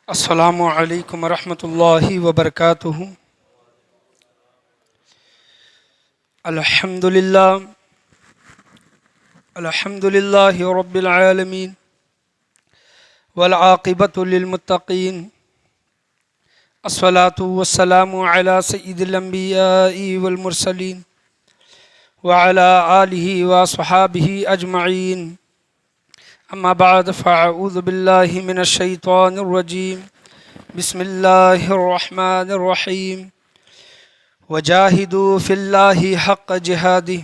السلام علیکم ورحمۃ اللہ وبرکاتہ۔ الحمد للہ رب العالمین والعاقبۃ للمتقین، الصلاۃ والسلام علی سید الانبیاء والمرسلین وعلی آلہ وصحابہ اجمعین، اما بعد فاعوذ باللہ من الشیطان الرجیم، بسم اللہ الرحمن الرحیم، وجاہدوا فی اللہ حق جہادہ،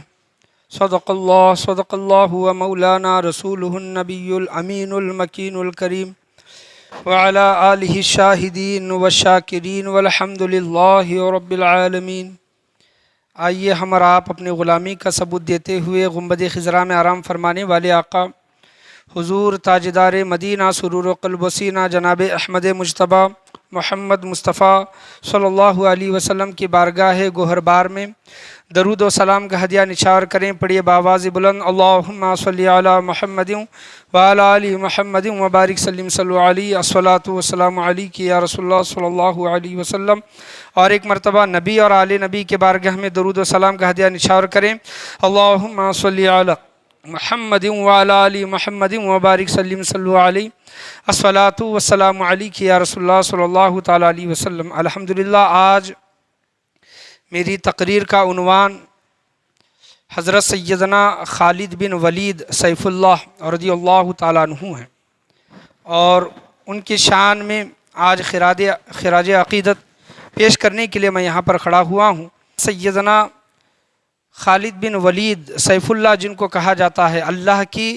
صدق اللہ و مولانا رسولہ النبی الامین المکین الکریم، وعلی آلہ الشاہدین والشاکرین والحمد للہ رب العالمین۔ آئیے ہم اور آپ اپنی غلامی کا ثبوت دیتے ہوئے گنبد خضرا میں آرام فرمانے والے آقا حضور تاجدار مدینہ سرور و قلب و سینہ جناب احمد مجتبیٰ محمد مصطفیٰ صلی اللہ علیہ وسلم کی بارگاہ گوہر بار میں درود و سلام کا ہدیہ نچھار کریں۔ پڑھیے بآواز بلند، اللہم صلی علی محمد وعلی آل محمد وبارک سلم صلو علیہ، الصلاۃ والسلام علیک یا رسول اللہ صلی اللہ علیہ وسلم۔ اور ایک مرتبہ نبی اور آل نبی کے بارگاہ میں درود و سلام کا ہدیہ نچھار کریں، اللہم صلی علی محمد وعلی آل محمد وبارک سلم صلو علیہ، الصلاۃ والسلام علیک یا رسول اللہ صلی اللہ تعالیٰ علیہ وسلم۔ الحمدللہ آج میری تقریر کا عنوان حضرت سیدنا خالد بن ولید سیف اللہ رضی اللہ تعالیٰ عنہ ہے، اور ان کی شان میں آج خراج عقیدت پیش کرنے کے لیے میں یہاں پر کھڑا ہوا ہوں۔ سیدنا خالد بن ولید سیف اللہ، جن کو کہا جاتا ہے اللہ کی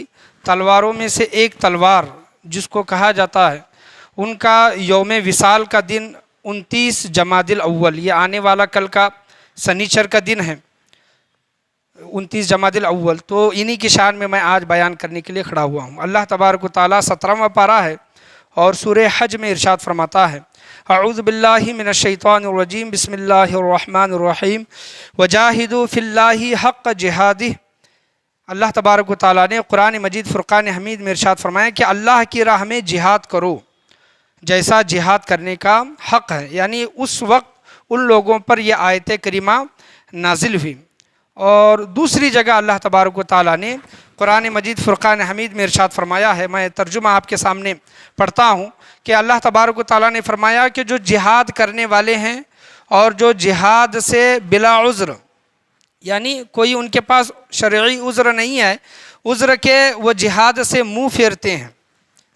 تلواروں میں سے ایک تلوار جس کو کہا جاتا ہے، ان کا یوم وصال کا دن 29 جمادی الاول، یہ آنے والا کل کا سنیچر کا دن ہے 29 جمادی الاول، تو انہی کی شان میں میں آج بیان کرنے کے لیے کھڑا ہوا ہوں۔ اللہ تبارک و تعالیٰ 17واں پارہ ہے اور سورہ حج میں ارشاد فرماتا ہے، اعوذ باللہ من الشیطان الرجیم، بسم اللہ الرحمن الرحیم، وجاہدوا فی اللہ حق جہادہ۔ اللہ تبارک و تعالیٰ نے قرآن مجید فرقان حمید میں ارشاد فرمایا کہ اللہ کی راہ میں جہاد کرو جیسا جہاد کرنے کا حق ہے، یعنی اس وقت ان لوگوں پر یہ آیت کریمہ نازل ہوئی۔ اور دوسری جگہ اللہ تبارک و تعالیٰ نے قرآن مجید فرقان حمید میں ارشاد فرمایا ہے، میں ترجمہ آپ کے سامنے پڑھتا ہوں کہ اللہ تبارک و تعالیٰ نے فرمایا کہ جو جہاد کرنے والے ہیں اور جو جہاد سے بلا عذر، یعنی کوئی ان کے پاس شرعی عذر نہیں ہے، عذر کے وہ جہاد سے منہ پھیرتے ہیں،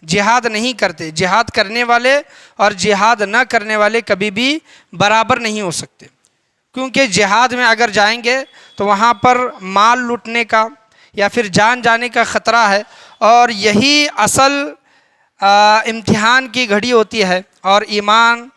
جہاد نہیں کرتے، جہاد کرنے والے اور جہاد نہ کرنے والے کبھی بھی برابر نہیں ہو سکتے، کیونکہ جہاد میں اگر جائیں گے تو وہاں پر مال لوٹنے کا یا پھر جان جانے کا خطرہ ہے، اور یہی اصل امتحان کی گھڑی ہوتی ہے، اور ایمان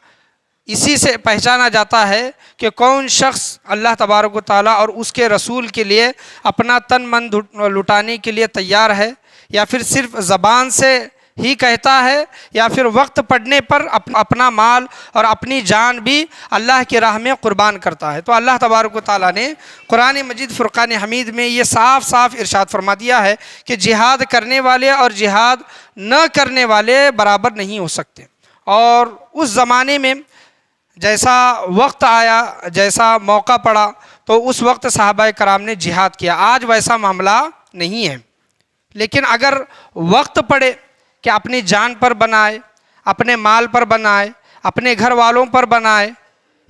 اسی سے پہچانا جاتا ہے کہ کون شخص اللہ تبارک و تعالیٰ اور اس کے رسول کے لیے اپنا تن من لٹانے کے لیے تیار ہے، یا پھر صرف زبان سے ہی کہتا ہے، یا پھر وقت پڑنے پر اپنا مال اور اپنی جان بھی اللہ کی راہ میں قربان کرتا ہے۔ تو اللہ تبارک و تعالیٰ نے قرآن مجید فرقان حمید میں یہ صاف صاف ارشاد فرما دیا ہے کہ جہاد کرنے والے اور جہاد نہ کرنے والے برابر نہیں ہو سکتے۔ اور اس زمانے میں جیسا وقت آیا، جیسا موقع پڑا، تو اس وقت صحابہ کرام نے جہاد کیا۔ آج ویسا معاملہ نہیں ہے، لیکن اگر وقت پڑے کہ اپنی جان پر بنائے، اپنے مال پر بنائے، اپنے گھر والوں پر بنائے،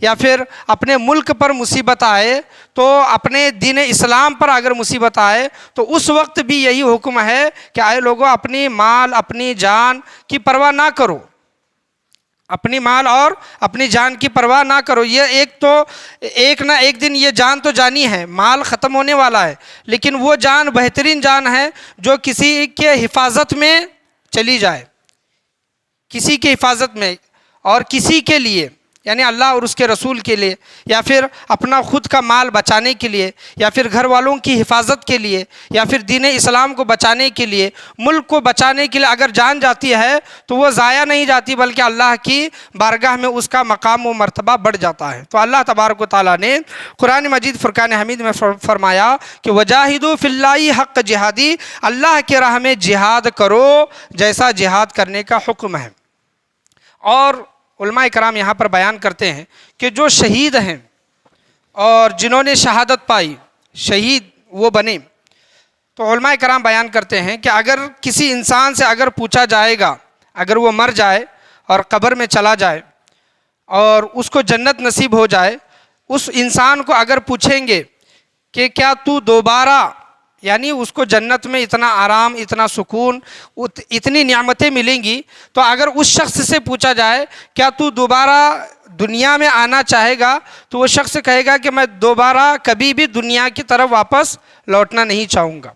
یا پھر اپنے ملک پر مصیبت آئے، تو اپنے دین اسلام پر اگر مصیبت آئے تو اس وقت بھی یہی حکم ہے کہ آئے لوگوں اپنی مال اپنی جان کی پرواہ نہ کرو، اپنی مال اور اپنی جان کی پرواہ نہ کرو۔ یہ ایک نہ ایک دن یہ جان تو جانی ہے، مال ختم ہونے والا ہے، لیکن وہ جان بہترین جان ہے جو کسی کے حفاظت میں چلی جائے، کسی کی حفاظت میں، اور کسی کے لیے، یعنی اللہ اور اس کے رسول کے لیے، یا پھر اپنا خود کا مال بچانے کے لیے، یا پھر گھر والوں کی حفاظت کے لیے، یا پھر دین اسلام کو بچانے کے لیے، ملک کو بچانے کے لیے اگر جان جاتی ہے تو وہ ضائع نہیں جاتی، بلکہ اللہ کی بارگاہ میں اس کا مقام و مرتبہ بڑھ جاتا ہے۔ تو اللہ تبارک و تعالیٰ نے قرآن مجید فرقان حمید میں فرمایا کہ وجاہدوا فی اللہ حق جہادی، اللہ کی راہ میں جہاد کرو جیسا جہاد کرنے کا حکم ہے۔ اور علماء کرام یہاں پر بیان کرتے ہیں کہ جو شہید ہیں اور جنہوں نے شہادت پائی، شہید وہ بنے، تو علماء کرام بیان کرتے ہیں کہ اگر کسی انسان سے اگر پوچھا جائے گا، اگر وہ مر جائے اور قبر میں چلا جائے اور اس کو جنت نصیب ہو جائے، اس انسان کو اگر پوچھیں گے کہ کیا تو دوبارہ، یعنی اس کو جنت میں اتنا آرام، اتنا سکون، اتنی نعمتیں ملیں گی، تو اگر اس شخص سے پوچھا جائے کیا تو دوبارہ دنیا میں آنا چاہے گا، تو وہ شخص کہے گا کہ میں دوبارہ کبھی بھی دنیا کی طرف واپس لوٹنا نہیں چاہوں گا۔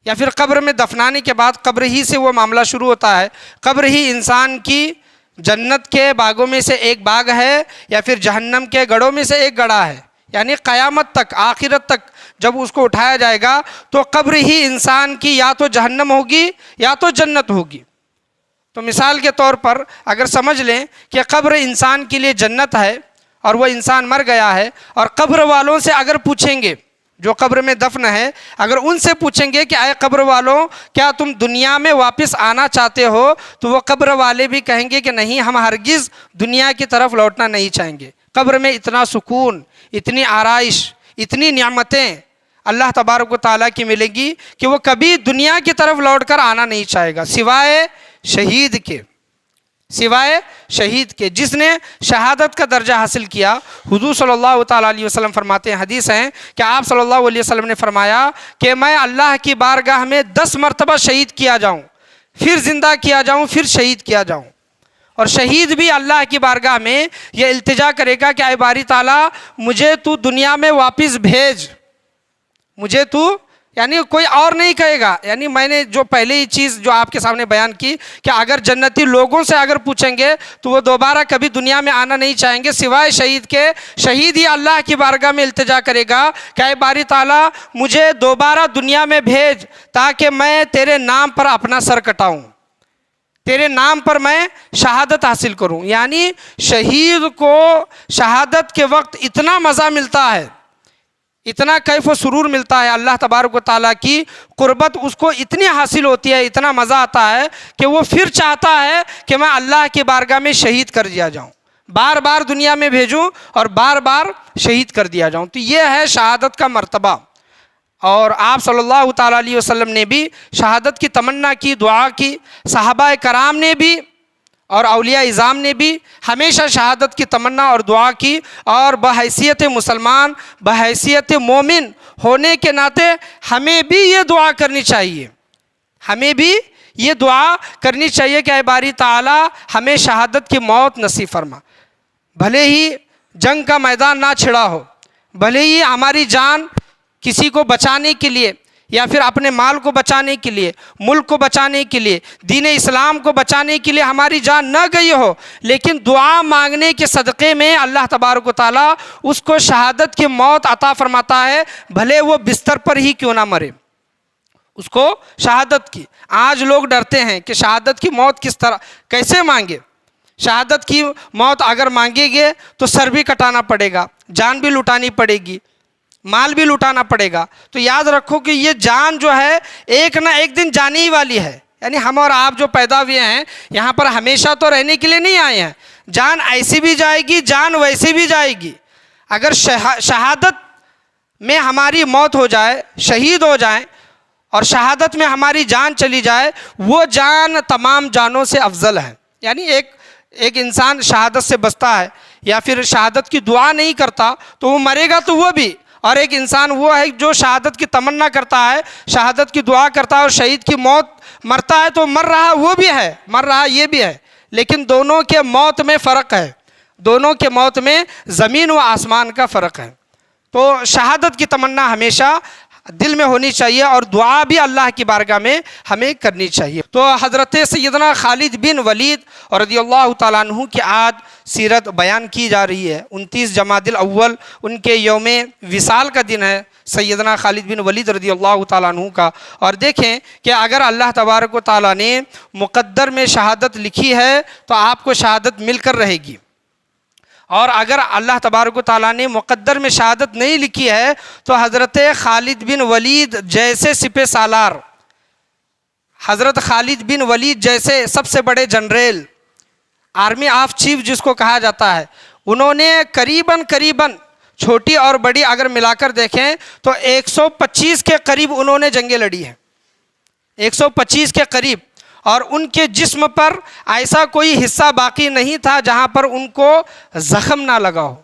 یا پھر قبر میں دفنانے کے بعد قبر ہی سے وہ معاملہ شروع ہوتا ہے، قبر ہی انسان کی جنت کے باغوں میں سے ایک باغ ہے یا پھر جہنم کے گڑھوں میں سے ایک گڑھا ہے، یعنی قیامت تک، آخرت تک جب اس کو اٹھایا جائے گا تو قبر ہی انسان کی یا تو جہنم ہوگی یا تو جنت ہوگی۔ تو مثال کے طور پر اگر سمجھ لیں کہ قبر انسان کے لیے جنت ہے اور وہ انسان مر گیا ہے، اور قبر والوں سے اگر پوچھیں گے، جو قبر میں دفن ہے، اگر ان سے پوچھیں گے کہ اے قبر والوں کیا تم دنیا میں واپس آنا چاہتے ہو، تو وہ قبر والے بھی کہیں گے کہ نہیں، ہم ہرگز دنیا کی طرف لوٹنا نہیں چاہیں گے۔ قبر میں اتنا سکون، اتنی آرائش، اتنی نعمتیں اللہ تبارک و تعالیٰ کی ملے گی کہ وہ کبھی دنیا کی طرف لوٹ کر آنا نہیں چاہے گا، سوائے شہید کے، سوائے شہید کے جس نے شہادت کا درجہ حاصل کیا۔ حضور صلی اللہ تعالیٰ علیہ وسلم فرماتے ہیں، حدیث ہیں کہ آپ صلی اللہ علیہ وسلم نے فرمایا کہ میں اللہ کی بارگاہ میں 10 مرتبہ شہید کیا جاؤں، پھر زندہ کیا جاؤں، پھر شہید کیا جاؤں۔ اور شہید بھی اللہ کی بارگاہ میں یہ التجا کرے گا کہ اے باری تعالیٰ مجھے تو دنیا میں واپس بھیج، مجھے تو، یعنی کوئی اور نہیں کہے گا، یعنی میں نے جو پہلے ہی چیز جو آپ کے سامنے بیان کی کہ اگر جنتی لوگوں سے اگر پوچھیں گے تو وہ دوبارہ کبھی دنیا میں آنا نہیں چاہیں گے سوائے شہید کے۔ شہید ہی اللہ کی بارگاہ میں التجا کرے گا کہ اے باری تعالیٰ مجھے دوبارہ دنیا میں بھیج تاکہ میں تیرے نام پر اپنا سر کٹاؤں، تیرے نام پر میں شہادت حاصل کروں۔ یعنی شہید کو شہادت کے وقت اتنا مزہ ملتا ہے، اتنا کیف و سرور ملتا ہے، اللہ تبارک و تعالیٰ کی قربت اس کو اتنی حاصل ہوتی ہے، اتنا مزہ آتا ہے کہ وہ پھر چاہتا ہے کہ میں اللہ کی بارگاہ میں شہید کر دیا جاؤں، بار بار دنیا میں بھیجوں اور بار بار شہید کر دیا جاؤں۔ تو یہ ہے شہادت کا مرتبہ، اور آپ صلی اللہ تعالیٰ علیہ وسلم نے بھی شہادت کی تمنا کی، دعا کی، صحابہ کرام نے بھی اور اولیاء اعظام نے بھی ہمیشہ شہادت کی تمنا اور دعا کی، اور بحیثیت مسلمان، بحیثیت مومن ہونے کے ناطے ہمیں بھی یہ دعا کرنی چاہیے، ہمیں بھی یہ دعا کرنی چاہیے کہ اے باری تعالیٰ ہمیں شہادت کی موت نصیب فرما، بھلے ہی جنگ کا میدان نہ چھڑا ہو، بھلے ہی ہماری جان کسی کو بچانے کے لیے یا پھر اپنے مال کو بچانے کے لیے، ملک کو بچانے کے لیے، دین اسلام کو بچانے کے لیے ہماری جان نہ گئی ہو، لیکن دعا مانگنے کے صدقے میں اللہ تبارک و تعالیٰ اس کو شہادت کی موت عطا فرماتا ہے، بھلے وہ بستر پر ہی کیوں نہ مرے، اس کو شہادت کی۔ آج لوگ ڈرتے ہیں کہ شہادت کی موت کس طرح، کیسے مانگے؟ شہادت کی موت اگر مانگیں گے تو سر بھی کٹانا پڑے گا، جان بھی لٹانی پڑے گی، مال بھی لٹانا پڑے گا۔ تو یاد رکھو کہ یہ جان جو ہے ایک نہ ایک دن جانے ہی والی ہے، یعنی ہم اور آپ جو پیدا ہوئے ہیں یہاں پر ہمیشہ تو رہنے کے لیے نہیں آئے ہیں، جان ایسی بھی جائے گی، جان ویسی بھی جائے گی۔ اگر شہادت میں ہماری موت ہو جائے، شہید ہو جائیں اور شہادت میں ہماری جان چلی جائے، وہ جان تمام جانوں سے افضل ہے۔ یعنی ایک انسان شہادت سے بچتا ہے یا پھر شہادت کی دعا نہیں کرتا تو وہ مرے گا تو وہ بھی، اور ایک انسان وہ ہے جو شہادت کی تمنا کرتا ہے، شہادت کی دعا کرتا ہے اور شہید کی موت مرتا ہے تو مر رہا وہ بھی ہے، مر رہا یہ بھی ہے، لیکن دونوں کے موت میں فرق ہے، دونوں کے موت میں زمین و آسمان کا فرق ہے۔ تو شہادت کی تمنا ہمیشہ دل میں ہونی چاہیے اور دعا بھی اللہ کی بارگاہ میں ہمیں کرنی چاہیے۔ تو حضرت سیدنا خالد بن ولید رضی اللہ تعالیٰ عنہ کی آج سیرت بیان کی جا رہی ہے۔ 29 جمادی الاول ان کے یوم وصال کا دن ہے، سیدنا خالد بن ولید رضی اللہ تعالیٰ عنہ کا۔ اور دیکھیں کہ اگر اللہ تبارک و تعالیٰ نے مقدر میں شہادت لکھی ہے تو آپ کو شہادت مل کر رہے گی، اور اگر اللہ تبارک و تعالیٰ نے مقدر میں شہادت نہیں لکھی ہے تو حضرت خالد بن ولید جیسے سپہ سالار، حضرت خالد بن ولید جیسے سب سے بڑے جنرل، آرمی آف چیف جس کو کہا جاتا ہے، انہوں نے قریباً چھوٹی اور بڑی اگر ملا کر دیکھیں تو 125 کے قریب انہوں نے جنگیں لڑی ہیں، 125 کے قریب، اور ان کے جسم پر ایسا کوئی حصہ باقی نہیں تھا جہاں پر ان کو زخم نہ لگا ہو،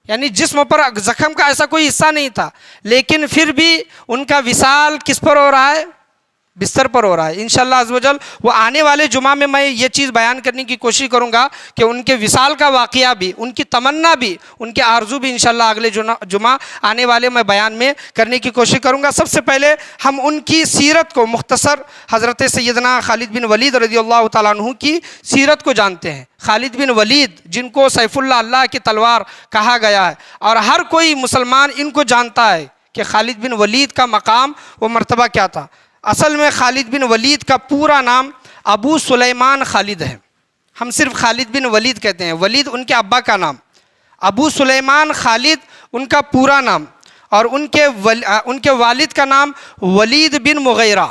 یعنی جسم پر زخم کا ایسا کوئی حصہ نہیں تھا، لیکن پھر بھی ان کا وصال کس پر ہو رہا ہے؟ بستر پر ہو رہا ہے۔ انشاءاللہ عز و جل وہ آنے والے جمعہ میں میں یہ چیز بیان کرنے کی کوشش کروں گا کہ ان کے وصال کا واقعہ بھی، ان کی تمنا بھی، ان کے آرزو بھی انشاءاللہ اگلے جمعہ آنے والے میں بیان میں کرنے کی کوشش کروں گا۔ سب سے پہلے ہم ان کی سیرت کو مختصر حضرت سیدنا خالد بن ولید رضی اللہ تعالیٰ عنہ کی سیرت کو جانتے ہیں۔ خالد بن ولید جن کو سیف اللہ کی تلوار کہا گیا ہے، اور ہر کوئی مسلمان ان کو جانتا ہے کہ خالد بن ولید کا مقام و مرتبہ کیا تھا۔ اصل میں خالد بن ولید کا پورا نام ابو سلیمان خالد ہے، ہم صرف خالد بن ولید کہتے ہیں، ولید ان کے ابا کا نام، ابو سلیمان خالد ان کا پورا نام، اور ان کے والد کا نام ولید بن مغیرہ،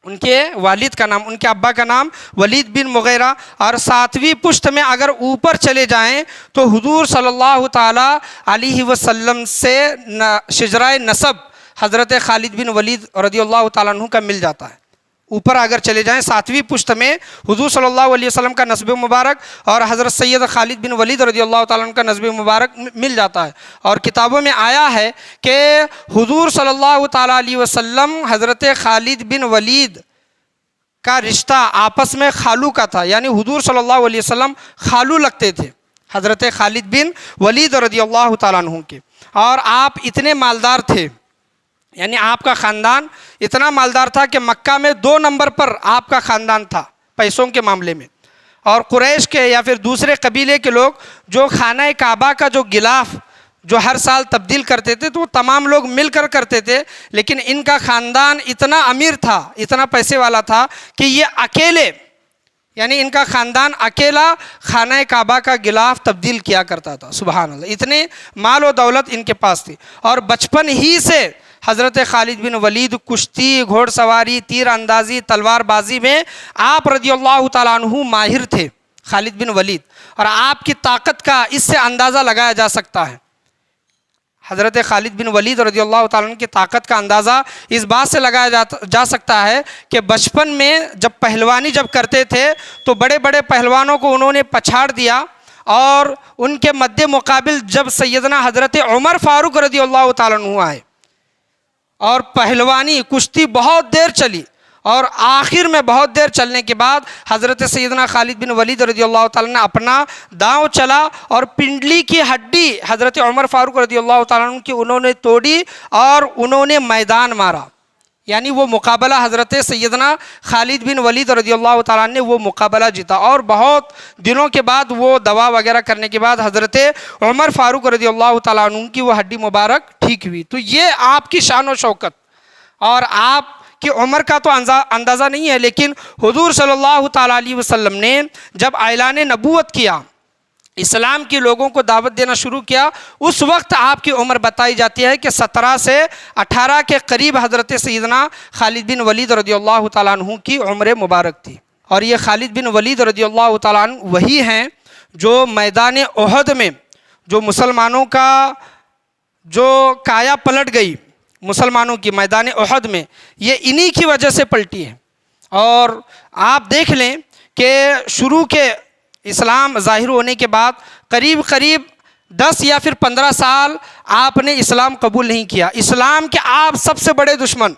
ان کے والد کا نام، ان کے ابا کا نام ولید بن مغیرہ۔ اور 7ویں پشت میں اگر اوپر چلے جائیں تو حضور صلی اللہ تعالیٰ علیہ وسلم سے شجرہ نسب حضرت خالد بن ولید رضی اللہ تعالیٰ عنہ کا مل جاتا ہے۔ اوپر اگر چلے جائیں 7ویں پشت میں حضور صلی اللہ علیہ وسلم کا نسب مبارک اور حضرت سید خالد بن ولید رضی اللہ تعالیٰ عنہ کا نسب مبارک مل جاتا ہے، اور کتابوں میں آیا ہے کہ حضور صلی اللہ تعالیٰ علیہ وسلم حضرت خالد بن ولید کا رشتہ آپس میں خالو کا تھا، یعنی حضور صلی اللہ علیہ وسلم خالو لگتے تھے حضرت خالد بن ولید رضی اللہ تعالیٰ عنہ کے، اور آپ اتنے مالدار تھے، یعنی آپ کا خاندان اتنا مالدار تھا کہ مکہ میں 2 نمبر پر آپ کا خاندان تھا پیسوں کے معاملے میں، اور قریش کے یا پھر دوسرے قبیلے کے لوگ جو خانہ کعبہ کا جو غلاف جو ہر سال تبدیل کرتے تھے تو وہ تمام لوگ مل کر کرتے تھے، لیکن ان کا خاندان اتنا امیر تھا، اتنا پیسے والا تھا کہ یہ اکیلے، یعنی ان کا خاندان اکیلا خانہ کعبہ کا غلاف تبدیل کیا کرتا تھا۔ سبحان اللہ، اتنے مال و دولت ان کے پاس تھی، اور بچپن ہی سے حضرت خالد بن ولید کشتی، گھوڑ سواری، تیر اندازی، تلوار بازی میں آپ رضی اللہ تعالیٰ عنہ ماہر تھے خالد بن ولید، اور آپ کی طاقت کا اس سے اندازہ لگایا جا سکتا ہے۔ حضرت خالد بن ولید رضی اللہ تعالیٰ عنہ کی طاقت کا اندازہ اس بات سے لگایا جا سکتا ہے کہ بچپن میں جب پہلوانی کرتے تھے تو بڑے بڑے پہلوانوں کو انہوں نے پچھاڑ دیا، اور ان کے مد مقابل جب سیدنا حضرت عمر فاروق رضی اللہ تعالیٰ عنہ آئے، اور پہلوانی کشتی بہت دیر چلی، اور آخر میں بہت دیر چلنے کے بعد حضرت سیدنا خالد بن ولید رضی اللہ تعالیٰ نے اپنا داؤں چلا اور پنڈلی کی ہڈی حضرت عمر فاروق رضی اللہ تعالیٰ عنہ کی انہوں نے توڑی، اور انہوں نے میدان مارا، یعنی وہ مقابلہ حضرت سیدنا خالد بن ولید رضی اللہ تعالیٰ نے وہ مقابلہ جیتا، اور بہت دنوں کے بعد وہ دوا وغیرہ کرنے کے بعد حضرت عمر فاروق رضی اللہ تعالیٰ عنہ کی وہ ہڈی مبارک ٹھیک ہوئی۔ تو یہ آپ کی شان و شوکت، اور آپ کی عمر کا تو اندازہ نہیں ہے، لیکن حضور صلی اللہ تعالیٰ علیہ وسلم نے جب اعلان نبوت کیا، اسلام کے لوگوں کو دعوت دینا شروع کیا، اس وقت آپ کی عمر بتائی جاتی ہے کہ 17 سے 18 کے قریب حضرت سیدنا خالد بن ولید رضی اللہ تعالیٰ عنہ کی عمر مبارک تھی۔ اور یہ خالد بن ولید رضی اللہ تعالیٰ عنہ وہی ہیں جو میدان احد میں جو مسلمانوں کا جو کایا پلٹ گئی مسلمانوں کی میدان احد میں، یہ انہی کی وجہ سے پلٹی ہے۔ اور آپ دیکھ لیں کہ شروع کے اسلام ظاہر ہونے کے بعد قریب 10 یا پھر 15 سال آپ نے اسلام قبول نہیں کیا، اسلام کے آپ سب سے بڑے دشمن۔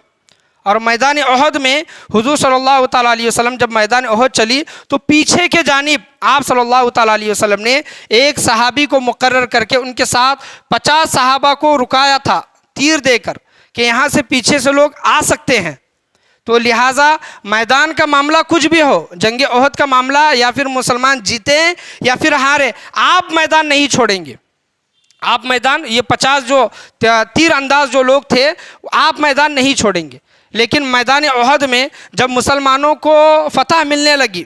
اور میدان احد میں حضور صلی اللہ تعالیٰ علیہ وسلم جب میدان احد چلی تو پیچھے کے جانب آپ صلی اللہ تعالیٰ علیہ وسلم نے ایک صحابی کو مقرر کر کے ان کے ساتھ 50 صحابہ کو رکایا تھا تیر دے کر کہ یہاں سے پیچھے سے لوگ آ سکتے ہیں۔ تو لہٰذا میدان کا معاملہ کچھ بھی ہو، جنگ احد کا معاملہ یا پھر مسلمان جیتے یا پھر ہارے، آپ میدان نہیں چھوڑیں گے، آپ میدان، یہ 50 جو تیر انداز جو لوگ تھے آپ میدان نہیں چھوڑیں گے۔ لیکن میدان احد میں جب مسلمانوں کو فتح ملنے لگی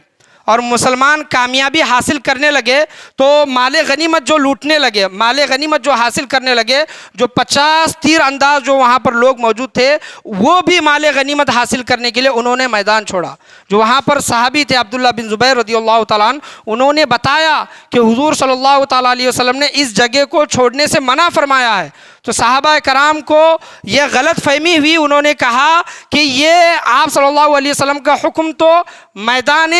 اور مسلمان کامیابی حاصل کرنے لگے تو مال غنیمت جو لوٹنے لگے، مال غنیمت جو حاصل کرنے لگے، جو 50 تیر انداز جو وہاں پر لوگ موجود تھے وہ بھی مال غنیمت حاصل کرنے کے لیے انہوں نے میدان چھوڑا۔ جو وہاں پر صحابی تھے عبداللہ بن زبیر رضی اللہ تعالیٰ عنہ، انہوں نے بتایا کہ حضور صلی اللہ تعالیٰ علیہ وسلم نے اس جگہ کو چھوڑنے سے منع فرمایا ہے۔ تو صحابہ کرام کو یہ غلط فہمی ہوئی، انہوں نے کہا کہ یہ آپ صلی اللہ علیہ وسلم کا حکم تو میدان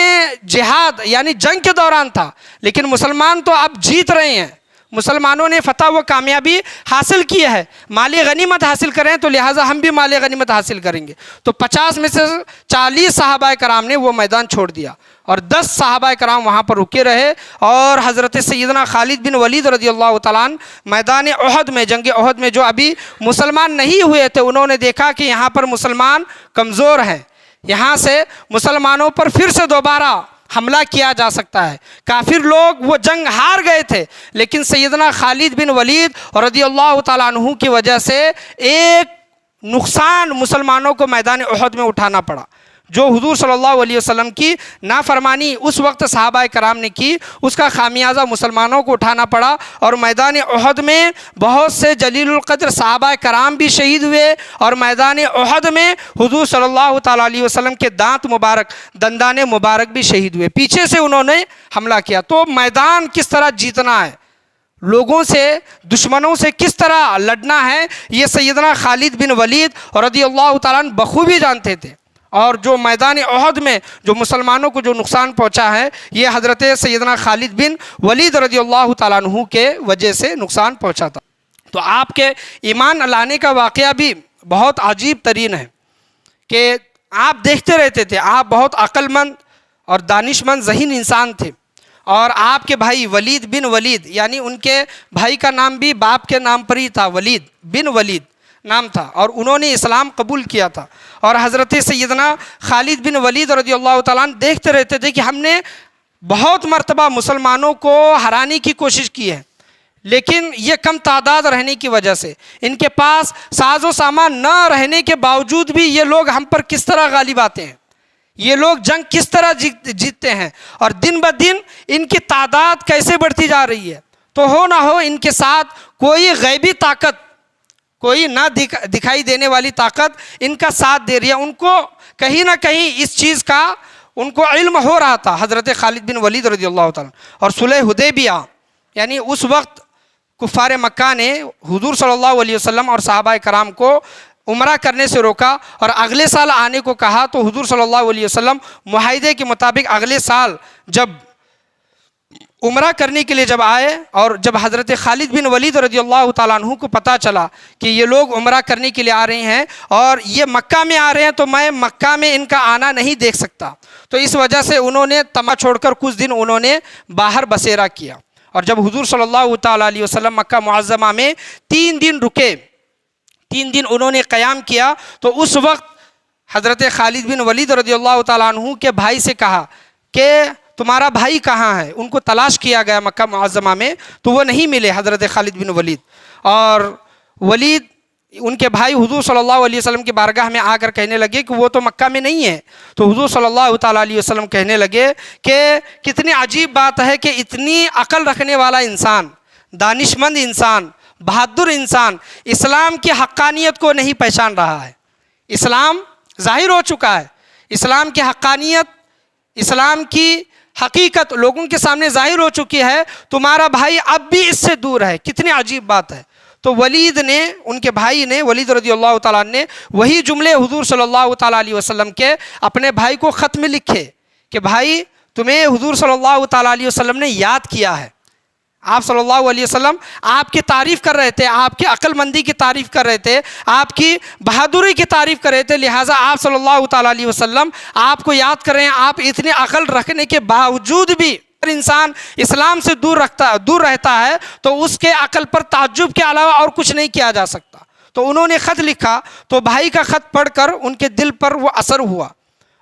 جہاد یعنی جنگ کے دوران تھا، لیکن مسلمان تو اب جیت رہے ہیں، مسلمانوں نے فتح و کامیابی حاصل کی ہے، مالی غنیمت حاصل کریں تو لہٰذا ہم بھی مالی غنیمت حاصل کریں گے۔ تو 50 میں سے 40 صحابہ کرام نے وہ میدان چھوڑ دیا اور 10 صحابہ کرام وہاں پر رکے رہے، اور حضرت سیدنا خالد بن ولید رضی اللہ تعالیٰ عنہ میدان احد میں، جنگ احد میں جو ابھی مسلمان نہیں ہوئے تھے، انہوں نے دیکھا کہ یہاں پر مسلمان کمزور ہیں، یہاں سے مسلمانوں پر پھر سے دوبارہ حملہ کیا جا سکتا ہے۔ کافر لوگ وہ جنگ ہار گئے تھے، لیکن سیدنا خالد بن ولید رضی اللہ تعالیٰ عنہ کی وجہ سے ایک نقصان مسلمانوں کو میدان احد میں اٹھانا پڑا۔ جو حضور صلی اللہ علیہ وسلم کی نافرمانی اس وقت صحابہ کرام نے کی، اس کا خامیازہ مسلمانوں کو اٹھانا پڑا، اور میدان احد میں بہت سے جلیل القدر صحابہ کرام بھی شہید ہوئے، اور میدان احد میں حضور صلی اللہ تعالیٰ علیہ وسلم کے دانت مبارک، دندان مبارک بھی شہید ہوئے، پیچھے سے انہوں نے حملہ کیا۔ تو میدان کس طرح جیتنا ہے، لوگوں سے، دشمنوں سے کس طرح لڑنا ہے، یہ سیدنا خالد بن ولید رضی اللہ تعالیٰ عنہ بخوبی جانتے تھے۔ اور جو میدان احد میں جو مسلمانوں کو جو نقصان پہنچا ہے، یہ حضرت سیدنا خالد بن ولید رضی اللہ تعالیٰ عنہ کے وجہ سے نقصان پہنچا تھا۔ تو آپ کے ایمان لانے کا واقعہ بھی بہت عجیب ترین ہے کہ آپ دیکھتے رہتے تھے، آپ بہت عقل مند اور دانش مند ذہین انسان تھے، اور آپ کے بھائی ولید بن ولید، یعنی ان کے بھائی کا نام بھی باپ کے نام پر ہی تھا، ولید بن ولید نام تھا، اور انہوں نے اسلام قبول کیا تھا۔ اور حضرت سیدنا خالد بن ولید رضی اللہ تعالیٰ عنہ دیکھتے رہتے تھے کہ ہم نے بہت مرتبہ مسلمانوں کو ہرانے کی کوشش کی ہے، لیکن یہ کم تعداد رہنے کی وجہ سے، ان کے پاس ساز و سامان نہ رہنے کے باوجود بھی یہ لوگ ہم پر کس طرح غالب آتے ہیں، یہ لوگ جنگ کس طرح جیتتے ہیں، اور دن بدن ان کی تعداد کیسے بڑھتی جا رہی ہے۔ تو ہو نہ ہو ان کے ساتھ کوئی غیبی طاقت، کوئی نہ دکھائی دینے والی طاقت ان کا ساتھ دے رہی ہے، ان کو کہیں نہ کہیں اس چیز کا ان کو علم ہو رہا تھا، حضرت خالد بن ولید رضی اللہ تعالیٰ۔ اور صلح حدیبیہ، یعنی اس وقت کفار مکہ نے حضور صلی اللہ علیہ وسلم اور صحابہ کرام کو عمرہ کرنے سے روکا اور اگلے سال آنے کو کہا، تو حضور صلی اللہ علیہ وسلم معاہدے کے مطابق اگلے سال جب عمرہ کرنے کے لیے جب آئے، اور جب حضرت خالد بن ولید رضی اللہ تعالیٰ عنہ کو پتہ چلا کہ یہ لوگ عمرہ کرنے کے لیے آ رہے ہیں اور یہ مکہ میں آ رہے ہیں، تو میں مکہ میں ان کا آنا نہیں دیکھ سکتا، تو اس وجہ سے انہوں نے تما چھوڑ کر کچھ دن انہوں نے باہر بسیرا کیا۔ اور جب حضور صلی اللہ تعالیٰ علیہ وسلم مکہ معظمہ میں 3 دن رکے، 3 دن انہوں نے قیام کیا، تو اس وقت حضرت خالد بن ولید رضی اللہ تعالیٰ عنہ کے بھائی سے کہا کہ تمہارا بھائی کہاں ہے؟ ان کو تلاش کیا گیا مکہ معظمہ میں، تو وہ نہیں ملے حضرت خالد بن ولید، اور ولید ان کے بھائی حضور صلی اللہ علیہ وسلم کی بارگاہ میں آ کر کہنے لگے کہ وہ تو مکہ میں نہیں ہے۔ تو حضور صلی اللہ تعالیٰ علیہ وسلم کہنے لگے کہ کتنی عجیب بات ہے کہ اتنی عقل رکھنے والا انسان، دانش مند انسان، بہادر انسان اسلام کی حقانیت کو نہیں پہچان رہا ہے۔ اسلام ظاہر ہو چکا ہے، اسلام کی حقانیت، اسلام کی حقیقت لوگوں کے سامنے ظاہر ہو چکی ہے، تمہارا بھائی اب بھی اس سے دور ہے، کتنی عجیب بات ہے۔ تو ولید نے، ان کے بھائی نے، ولید رضی اللہ تعالیٰ عنہ نے وہی جملے حضور صلی اللہ تعالیٰ علیہ وسلم کے اپنے بھائی کو خط میں لکھے کہ بھائی تمہیں حضور صلی اللہ تعالیٰ علیہ وسلم نے یاد کیا ہے، آپ صلی اللہ علیہ وسلم آپ کی تعریف کر رہے تھے، آپ کی عقل مندی کی تعریف کر رہے تھے، آپ کی بہادری کی تعریف کر رہے تھے، لہٰذا آپ صلی اللہ تعالیٰ علیہ وسلم آپ کو یاد کر رہے ہیں۔ آپ اتنی عقل رکھنے کے باوجود بھی انسان اسلام سے دور رہتا ہے تو اس کے عقل پر تعجب کے علاوہ اور کچھ نہیں کیا جا سکتا۔ تو انہوں نے خط لکھا، تو بھائی کا خط پڑھ کر ان کے دل پر وہ اثر ہوا،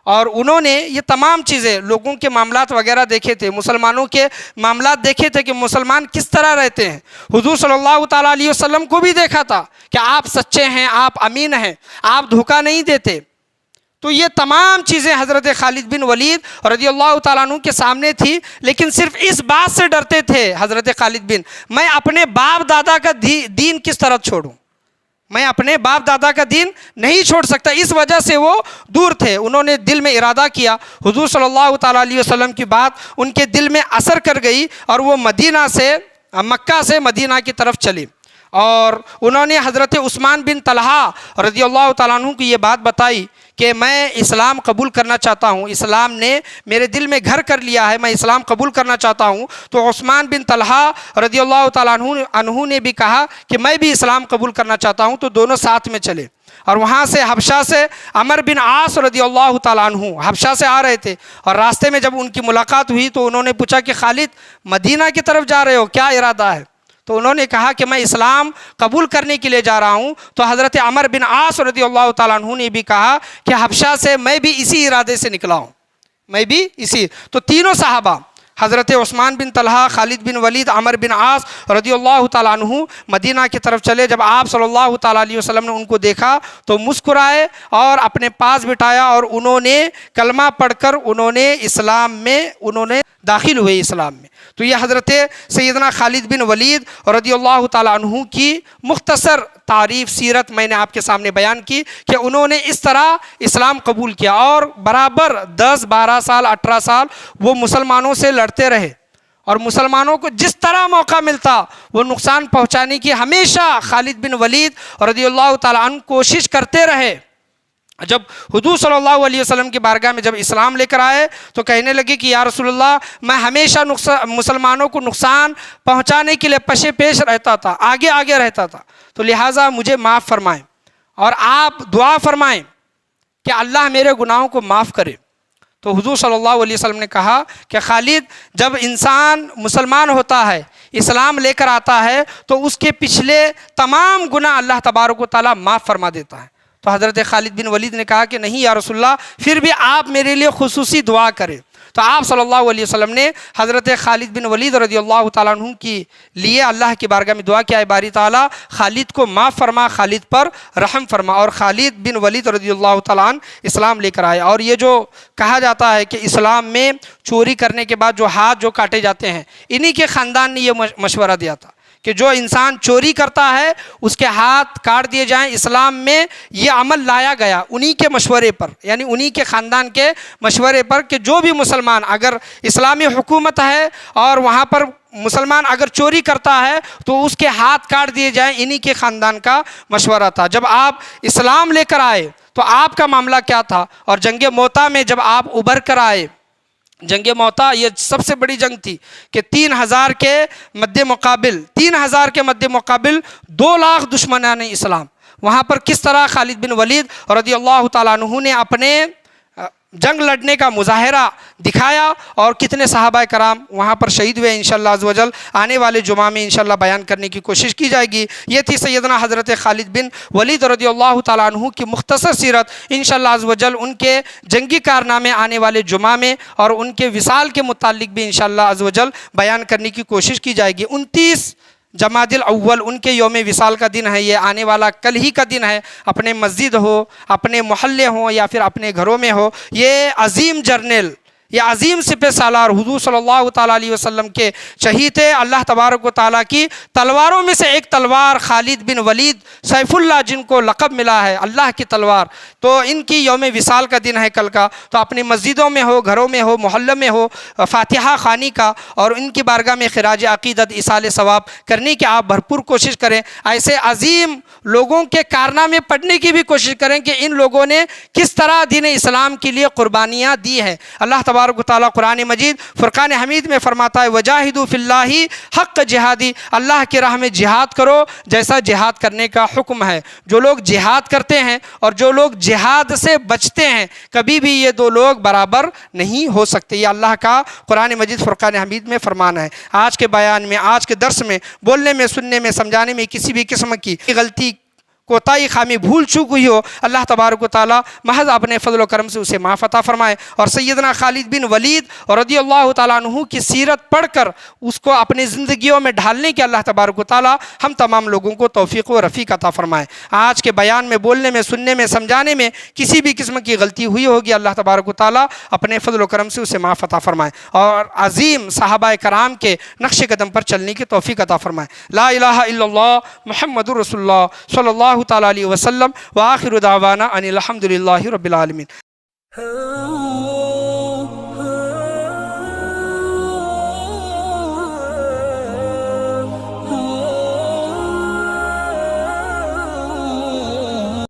اور انہوں نے یہ تمام چیزیں، لوگوں کے معاملات وغیرہ دیکھے تھے، مسلمانوں کے معاملات دیکھے تھے کہ مسلمان کس طرح رہتے ہیں، حضور صلی اللہ تعالیٰ علیہ وسلم کو بھی دیکھا تھا کہ آپ سچے ہیں، آپ امین ہیں، آپ دھوکہ نہیں دیتے۔ تو یہ تمام چیزیں حضرت خالد بن ولید رضی اللہ تعالیٰ عنہ کے سامنے تھی، لیکن صرف اس بات سے ڈرتے تھے حضرت خالد بن، میں اپنے باپ دادا کا دین کس طرح چھوڑوں، میں اپنے باپ دادا کا دین نہیں چھوڑ سکتا، اس وجہ سے وہ دور تھے۔ انہوں نے دل میں ارادہ کیا، حضور صلی اللہ تعالیٰ علیہ وسلم کی بات ان کے دل میں اثر کر گئی، اور وہ مکہ سے مدینہ کی طرف چلے، اور انہوں نے حضرت عثمان بن طلحہ رضی اللہ تعالیٰ عنہ کی یہ بات بتائی کہ میں اسلام قبول کرنا چاہتا ہوں، اسلام نے میرے دل میں گھر کر لیا ہے، میں اسلام قبول کرنا چاہتا ہوں۔ تو عثمان بن طلحہ رضی اللہ تعالیٰ عنہ نے بھی کہا کہ میں بھی اسلام قبول کرنا چاہتا ہوں، تو دونوں ساتھ میں چلے، اور وہاں سے حبشہ سے عمر بن عاص رضی اللہ تعالیٰ عنہ حبشہ سے آ رہے تھے، اور راستے میں جب ان کی ملاقات ہوئی تو انہوں نے پوچھا کہ خالد مدینہ کی طرف جا رہے ہو، کیا ارادہ ہے؟ تو انہوں نے کہا کہ میں اسلام قبول کرنے کے لیے جا رہا ہوں۔ تو حضرت عمر بن عاص رضی اللہ تعالیٰ عنہ نے بھی کہا کہ حبشہ سے میں بھی اسی ارادے سے نکلا ہوں، میں بھی اسی۔ تو تینوں صحابہ حضرت عثمان بن طلحہ، خالد بن ولید، عمر بن عاص رضی اللہ تعالیٰ عنہ مدینہ کی طرف چلے۔ جب آپ صلی اللہ تعالیٰ علیہ وسلم نے ان کو دیکھا تو مسکرائے اور اپنے پاس بٹھایا، اور انہوں نے کلمہ پڑھ کر انہوں نے داخل ہوئے اسلام میں۔ تو یہ حضرت سیدنا خالد بن ولید رضی اللہ تعالیٰ عنہ کی مختصر تعریف سیرت میں نے آپ کے سامنے بیان کی کہ انہوں نے اس طرح اسلام قبول کیا، اور برابر 10 12 سال 18 سال وہ مسلمانوں سے لڑتے رہے، اور مسلمانوں کو جس طرح موقع ملتا وہ نقصان پہنچانے کی ہمیشہ خالد بن ولید رضی اللہ تعالیٰ عنہ کوشش کرتے رہے۔ جب حضور صلی اللہ علیہ وسلم کی بارگاہ میں جب اسلام لے کر آئے تو کہنے لگے کہ یا رسول اللہ، میں ہمیشہ مسلمانوں کو نقصان پہنچانے کے لیے پشے پیش رہتا تھا، آگے رہتا تھا، تو لہٰذا مجھے معاف فرمائیں، اور آپ دعا فرمائیں کہ اللہ میرے گناہوں کو معاف کرے۔ تو حضور صلی اللہ علیہ وسلم نے کہا کہ خالد، جب انسان مسلمان ہوتا ہے، اسلام لے کر آتا ہے، تو اس کے پچھلے تمام گناہ اللہ تبارک و تعالیٰ معاف فرما دیتا ہے۔ تو حضرت خالد بن ولید نے کہا کہ نہیں یا رسول اللہ، پھر بھی آپ میرے لیے خصوصی دعا کریں۔ تو آپ صلی اللہ علیہ وسلم نے حضرت خالد بن ولید رضی اللہ تعالیٰ عنہ کی لیے اللہ کی بارگاہ میں دعا کیا، اے باری تعالیٰ خالد کو معاف فرما، خالد پر رحم فرما، اور خالد بن ولید رضی اللہ تعالیٰ عنہ اسلام لے کر آئے۔ اور یہ جو کہا جاتا ہے کہ اسلام میں چوری کرنے کے بعد جو ہاتھ جو کاٹے جاتے ہیں، انہی کے خاندان نے یہ مشورہ دیا تھا کہ جو انسان چوری کرتا ہے اس کے ہاتھ کاٹ دیے جائیں۔ اسلام میں یہ عمل لایا گیا انہی کے مشورے پر، یعنی انہی کے خاندان کے مشورے پر، کہ جو بھی مسلمان اگر اسلامی حکومت ہے اور وہاں پر مسلمان اگر چوری کرتا ہے تو اس کے ہاتھ کاٹ دیے جائیں، انہی کے خاندان کا مشورہ تھا۔ جب آپ اسلام لے کر آئے تو آپ کا معاملہ کیا تھا، اور جنگ موتا میں جب آپ ابھر کر آئے، جنگ موتا یہ سب سے بڑی جنگ تھی کہ 3000 کے مد مقابل 2 لاکھ دشمنان اسلام، وہاں پر کس طرح خالد بن ولید رضی اللہ تعالیٰ عنہ نے اپنے جنگ لڑنے کا مظاہرہ دکھایا، اور کتنے صحابہ کرام وہاں پر شہید ہوئے، انشاءاللہ عز و جل آنے والے جمعہ میں انشاءاللہ بیان کرنے کی کوشش کی جائے گی۔ یہ تھی سیدنا حضرت خالد بن ولید رضی اللہ تعالیٰ عنہ کی مختصر سیرت، انشاءاللہ عز و جل ان کے جنگی کارنامے آنے والے جمعہ میں اور ان کے وصال کے متعلق بھی انشاءاللہ عز و جل بیان کرنے کی کوشش کی جائے گی۔ 29 جمادی الاول ان کے یوم وصال کا دن ہے، یہ آنے والا کل ہی کا دن ہے۔ اپنے مسجد ہو، اپنے محلے ہوں، یا پھر اپنے گھروں میں ہو، یہ عظیم جرنیل، یہ عظیم سپہ سالار حضور صلی اللہ تعالیٰ علیہ وسلم کے چہیتے، اللہ تبارک و تعالیٰ کی تلواروں میں سے ایک تلوار خالد بن ولید سیف اللہ، جن کو لقب ملا ہے اللہ کی تلوار، تو ان کی یوم وصال کا دن ہے کل کا۔ تو اپنی مسجدوں میں ہو، گھروں میں ہو، محلے میں ہو، فاتحہ خوانی کا اور ان کی بارگاہ میں خراج عقیدت ایصال ثواب کرنے کی آپ بھرپور کوشش کریں۔ ایسے عظیم لوگوں کے کارنامے پڑھنے کی بھی کوشش کریں کہ ان لوگوں نے کس طرح دین اسلام کے لیے قربانیاں دی ہیں۔ اللہ تبارک و تعالیٰ قرآن مجید فرقان حمید میں فرماتا ہے وجاہدوا فی اللہ حق جہادی، اللہ کی راہ میں جہاد کرو جیسا جہاد کرنے کا حکم ہے۔ جو لوگ جہاد کرتے ہیں اور جو لوگ جہاد سے بچتے ہیں، کبھی بھی یہ 2 لوگ برابر نہیں ہو سکتے۔ یہ اللہ کا قرآن مجید فرقان حمید میں فرمان ہے۔ آج کے بیان میں، آج کے درس میں، بولنے میں، سننے میں، سمجھانے میں کسی بھی قسم کی غلطی کوتاہی خامی بھول چوک ہوئی ہو، اللہ تبارک و تعالی محض اپنے فضل و کرم سے اسے معاف عطا فرمائے، اور سیدنا خالد بن ولید رضی اللہ تعالیٰ عنہ کی سیرت پڑھ کر اس کو اپنی زندگیوں میں ڈھالنے کے اللہ تبارک و تعالی ہم تمام لوگوں کو توفیق و رفیق عطا فرمائے۔ آج کے بیان میں، بولنے میں، سننے میں، سمجھانے میں کسی بھی قسم کی غلطی ہوئی ہوگی، اللہ تبارک و تعالی اپنے فضل و کرم سے اسے معاف عطا فرمائے، اور عظیم صحابہ کرام کے نقش قدم پر چلنے کی توفیق عطا فرمائے۔ لا الہ الا اللہ محمد رسول اللہ صلی اللہ تعالی علیہ وسلم، وآخر دعوانا ان الحمد للہ رب العالمین۔